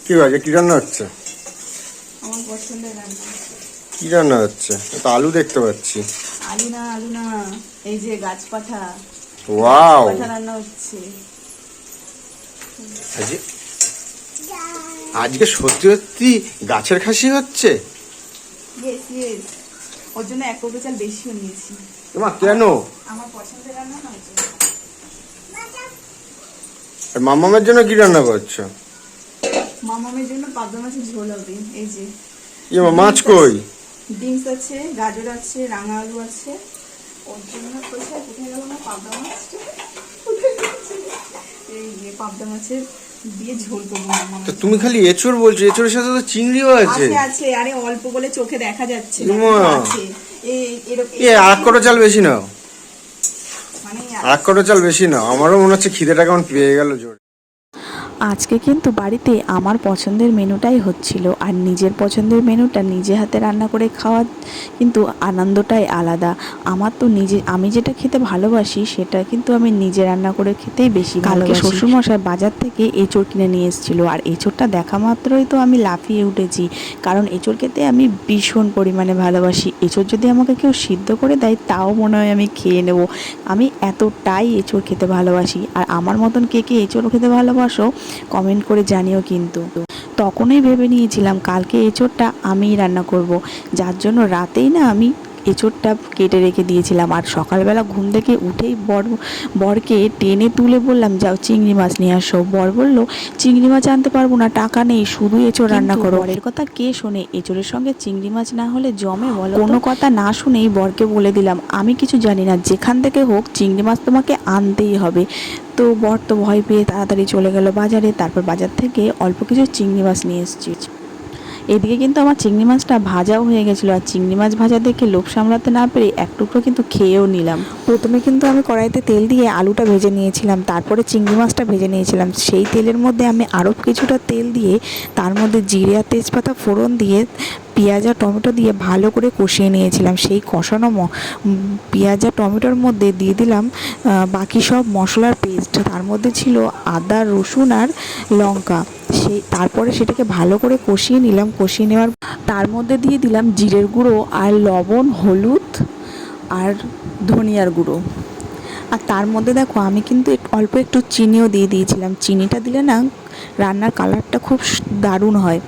কি বাজে, কি রান্না হচ্ছে? আমার পছন্দের রান্না। কি রান্না হচ্ছে? তো আলু দেখতে পাচ্ছি। আলু না, আলু না, এই যে গাছপাঠা। ওয়াও, গাছপাঠা রান্না হচ্ছে আজকে আজকে সত্যি সত্যি গাছের খাসি হচ্ছে। ইয়েস ইয়েস, ওর জন্য 1 কৌটো চাল বেশিও নিয়েছি। তোমার কেন? আমার পছন্দের রান্না না হচ্ছে। আর মামামের জন্য কি রান্না করছো? মামামের জন্য পাবদা মাছের ঝোল হবে। এই যে মাছ কই? বিনস আছে, গাজর আছে, রাঙা আলু আছে। ওর জন্য কোথায় কোথায় গেল আমার পাবদা মাছটা? এই যে পাবদা মাছের দিয়ে ঝোল করবো। তো তুমি খালি এঁচড় বলছো, এঁচড়ের সাথে তো চিংড়িও আছে। আছে আছে, আরে অল্প বলে চোখে দেখা যাচ্ছে না, আছে। আর কত চাল বেশি নাও, মানে আর কত চাল বেশি নাও। আমারও মনে হচ্ছে খিদেটা কেমন পেয়ে গেল জোর। আজকে কিন্তু বাড়িতে আমার পছন্দের মেনুটাই হচ্ছিল, আর নিজের পছন্দের মেনুটা নিজে হাতে রান্না করে খাওয়ার কিন্তু আনন্দটাই আলাদা। আমার তো আমি যেটা খেতে ভালোবাসি সেটা কিন্তু আমি নিজে রান্না করে খেতেই বেশি ভালোবাসি। কালকে শ্বশুরমশাই বাজার থেকে এঁচড় কিনে নিয়ে এসেছিলো, আর এঁচড়টা দেখা মাত্রই তো আমি লাফিয়ে উঠেছি, কারণ এঁচড় খেতে আমি ভীষণ পরিমাণে ভালোবাসি। এঁচড় যদি আমাকে কেউ সিদ্ধ করে দেয় তাও মনে হয় আমি খেয়ে নেব, আমি এতটাই এঁচড় খেতে ভালোবাসি। আর আমার মতন কে কে এঁচড় খেতে ভালোবাসো কমেন্ট করে জানিও। কিন্তু তখনই ভেবে নিয়েছিলাম কালকে এঁচড়টা আমিই রান্না করব, যার জন্য রাতেই না আমি এঁচড়টা কেটে রেখে দিয়েছিলাম। আর সকালবেলা ঘুম থেকে উঠেই বরকে টেনে তুলে বললাম যাও চিংড়ি মাছ নিয়ে আসো। বর বলল চিংড়ি মাছ আনতে পারবো না, টাকা নেই, শুধু এঁচড় রান্না করো। বরের কথা কে শোনে? এঁচড়ের সঙ্গে চিংড়ি মাছ না হলে জমে বলো? কোনো কথা না শুনেই বরকে বলে দিলাম আমি কিছু জানি না, যেখান থেকে হোক চিংড়ি মাছ তোমাকে আনতেই হবে। তো বর তো ভয় পেয়ে তাড়াতাড়ি চলে গেল বাজারে। তারপর বাজার থেকে অল্প কিছু চিংড়ি মাছ নিয়ে এসেছি। এদিকে কিন্তু আমার চিংড়ি মাছটা ভাজাও হয়ে গেছিলো, আর চিংড়ি মাছ ভাজা দেখে লোভ সামলাতে না পেরে এক টুকরো কিন্তু খেয়েও নিলাম। প্রথমে কিন্তু আমি কড়াইতে তেল দিয়ে আলুটা ভেজে নিয়েছিলাম, তারপরে চিংড়ি মাছটা ভেজে নিয়েছিলাম। সেই তেলের মধ্যে আমি আরও কিছুটা তেল দিয়ে তার মধ্যে জিরে আর তেজপাতা ফোড়ন দিয়ে পেঁয়াজ আর টমেটো দিয়ে ভালো করে কষিয়ে নিয়েছিলাম। সেই কষানো পেঁয়াজ আর টমেটোর মধ্যে দিয়ে দিলাম বাকি সব মশলার পেস্ট, তার মধ্যে ছিল আদা রসুন আর লঙ্কা। তারপরে সেটাকে ভালো করে কষিয়ে নিলাম। কষিয়ে নেওয়ার তার মধ্যে দিয়ে দিলাম জিরের গুঁড়ো আর লবণ, হলুদ আর ধনিয়ার গুঁড়ো। আর তার মধ্যে দেখো আমি কিন্তু অল্প একটু চিনিও দিয়ে দিয়েছিলাম। চিনিটা দিলে না রান্নার কালারটা খুব দারুণ হয়।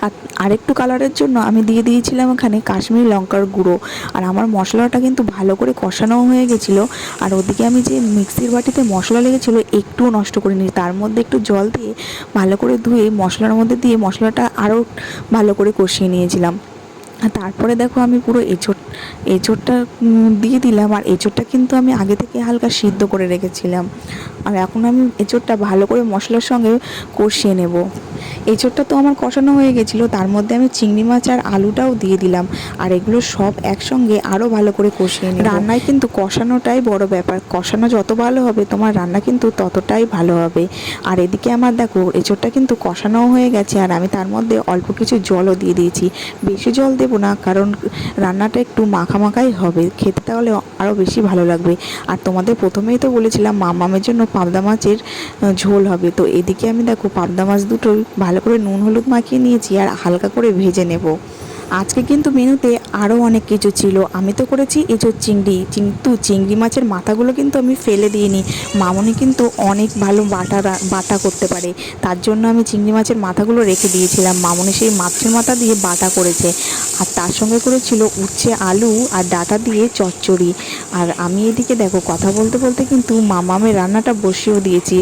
আর আরেকটু কালারের জন্য আমি দিয়ে দিয়েছিলাম এখানে কাশ্মীরি লঙ্কার গুঁড়ো। আর আমার মশলাটা কিন্তু ভালো করে কষানোও হয়ে গেছিলো। আর ওদিকে আমি যে মিক্সির বাটিতে মশলা লেগেছিলো একটুও নষ্ট করিনি, তার মধ্যে একটু জল দিয়ে ভালো করে ধুয়ে মশলার মধ্যে দিয়ে মশলাটা আরও ভালো করে কষিয়ে নিয়েছিলাম। আর তারপরে দেখো আমি পুরো এঁচড়টা দিয়ে দিলাম। আর এঁচড়টা কিন্তু আমি আগে থেকে হালকা সিদ্ধ করে রেখেছিলাম। আর এখন আমি এঁচড়টা ভালো করে মশলার সঙ্গে কষিয়ে নেব। এঁচড়টা তো আমার কষানো হয়ে গেছিলো, তার মধ্যে আমি চিংড়ি মাছ আর আলুটাও দিয়ে দিলাম। আর এগুলো সব একসঙ্গে আরও ভালো করে কষিয়ে নেব। রান্নায় কিন্তু কষানোটাই বড় ব্যাপার, কষানো যত ভালো হবে তোমার রান্না কিন্তু ততটাই ভালো হবে। আর এদিকে আমার দেখো এঁচড়টা কিন্তু কষানোও হয়ে গেছে, আর আমি তার মধ্যে অল্প কিছু জলও দিয়ে দিয়েছি। বেশি জল দেবো না, কারণ রান্নাটা একটু মাখামাখাই হবে, খেতে তাহলে আরও বেশি ভালো লাগবে। আর তোমাদের প্রথমেই তো বলেছিলাম মামামের জন্য পাবদা মাছের ঝোল হবে। তো এদিকে আমি দেখো পাবদা মাছ দুটোই ভালো করে নুন হলুদ মাখিয়ে নিয়েছি আর হালকা করে ভেজে নেব। আজকে কিন্তু মেনুতে আরও অনেক কিছু ছিল। আমি তো করেছি এঁচোড় চিংড়ি, কিন্তু চিংড়ি মাছের মাথাগুলো কিন্তু আমি ফেলে দিইনি। মামনি কিন্তু অনেক ভালো বাটা করতে পারে, তার জন্য আমি চিংড়ি মাছের মাথাগুলো রেখে দিয়েছিলাম। মামনি সেই মাছের মাথা দিয়ে বাটা করেছে। আর তার সঙ্গে করেছিল উচ্ছে আলু আর ডাঁটা দিয়ে চচ্চড়ি। আর আমি এদিকে দেখো কথা বলতে বলতে কিন্তু মামামের রান্নাটা বসিয়েও দিয়েছি।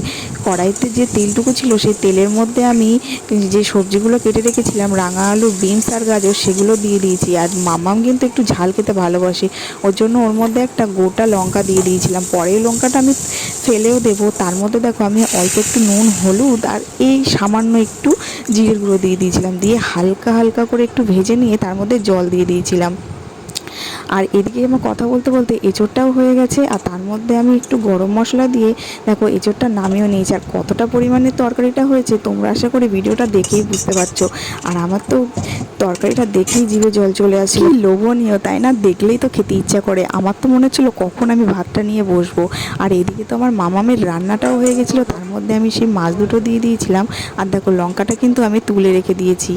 কড়াইতে যে তেলটুকু ছিল সেই তেলের মধ্যে আমি যে সবজিগুলো কেটে রেখেছিলাম রাঙা আলু, বিনস আর গাজর, সেগুলো দিয়ে দিয়েছি। আর মামাম কিন্তু একটু ঝাল খেতে ভালোবাসে, ওর জন্য ওর মধ্যে একটা গোটা লঙ্কা দিয়ে দিয়েছিলাম। পরে লঙ্কাটা আমি ফেলেও দেবো। তার মধ্যে দেখো আমি অল্প একটু নুন হলুদ আর এই সামান্য একটু জিরের গুঁড়ো দিয়ে দিয়েছিলাম, দিয়ে হালকা হালকা করে একটু ভেজে নিয়ে তার মধ্যে জল দিয়ে দিয়েছিলাম। আর এদিকে আমার কথা বলতে বলতে এঁচোড়টাও হয়ে গেছে, আর তার মধ্যে আমি একটু গরম মশলা দিয়ে দেখো এঁচোড়টা নামিয়েও নিয়েছি। আর কতটা পরিমাণে তরকারিটা হয়েছে তোমরা আশা করি ভিডিওটা দেখেই বুঝতে পারছো। আর আমার তো তরকারিটা দেখেই জিভে জল চলে আসে, কি লোভনীয় তাই না, দেখলেই তো খেতে ইচ্ছা করে। আমার তো মনে হচ্ছিলো কখন আমি ভাতটা নিয়ে বসবো। আর এদিকে তো আমার মামামের রান্নাটাও হয়ে গেছিলো, তার মধ্যে আমি সেই মাছ দুটো দিয়ে দিয়েছিলাম। আর দেখো লঙ্কাটা কিন্তু আমি তুলে রেখে দিয়েছি।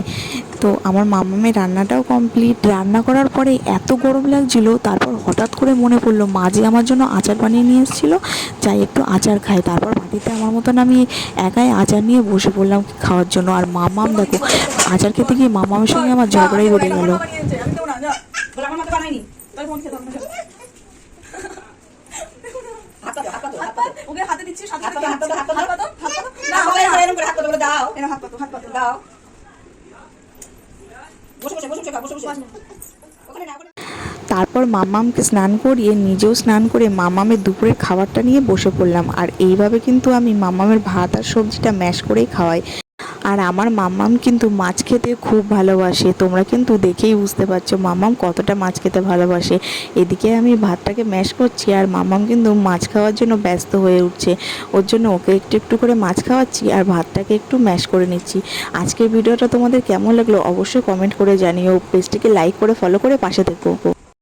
তো আমার মামামের রান্নাটাও কমপ্লিট। রান্না করার পরে এত গরম লাগছিল, তারপর হঠাৎ করে মনে পড়লো মা যে আমার জন্য আচার বানিয়ে নিয়ে এসেছিলো, যাই একটু আচার খাই। তারপর বাটিতে আমার মতন আমি একাই আচার নিয়ে বসে পড়লাম খাওয়ার জন্য। আর মামাম দেখো আচার খেতে গিয়ে মামামের সঙ্গে আমার ঝগড়াই বেড়ে গেল। হাতে দিচ্ছি দাও। তারপর মামামকে স্নান করিয়ে নিজেও স্নান করে মামামের দুপুরের খাবারটা নিয়ে বসে পড়লাম। আর এইভাবে কিন্তু আমি মামামের ভাত আর সবজিটা ম্যাশ করেই খাওয়াই। আর আমার মাম্মাম কিন্তু মাছ খেতে খুব ভালোবাসে, তোমরা কিন্তু দেখেই বুঝতে পারছো মাম্মাম কতটা মাছ খেতে ভালোবাসে। এদিকে আমি ভাতটাকে ম্যাশ করছি আর মাম্মাম কিন্তু মাছ খাওয়ার জন্য ব্যস্ত হয়ে উঠছে। ওর জন্য ওকে একটু একটু করে মাছ খাওয়াচ্ছি আর ভাতটাকে একটু ম্যাশ করে নিচ্ছি। আজকের ভিডিওটা তোমাদের কেমন লাগলো অবশ্যই কমেন্ট করে জানিও। পেজটিকে লাইক করে ফলো করে পাশে থেকো।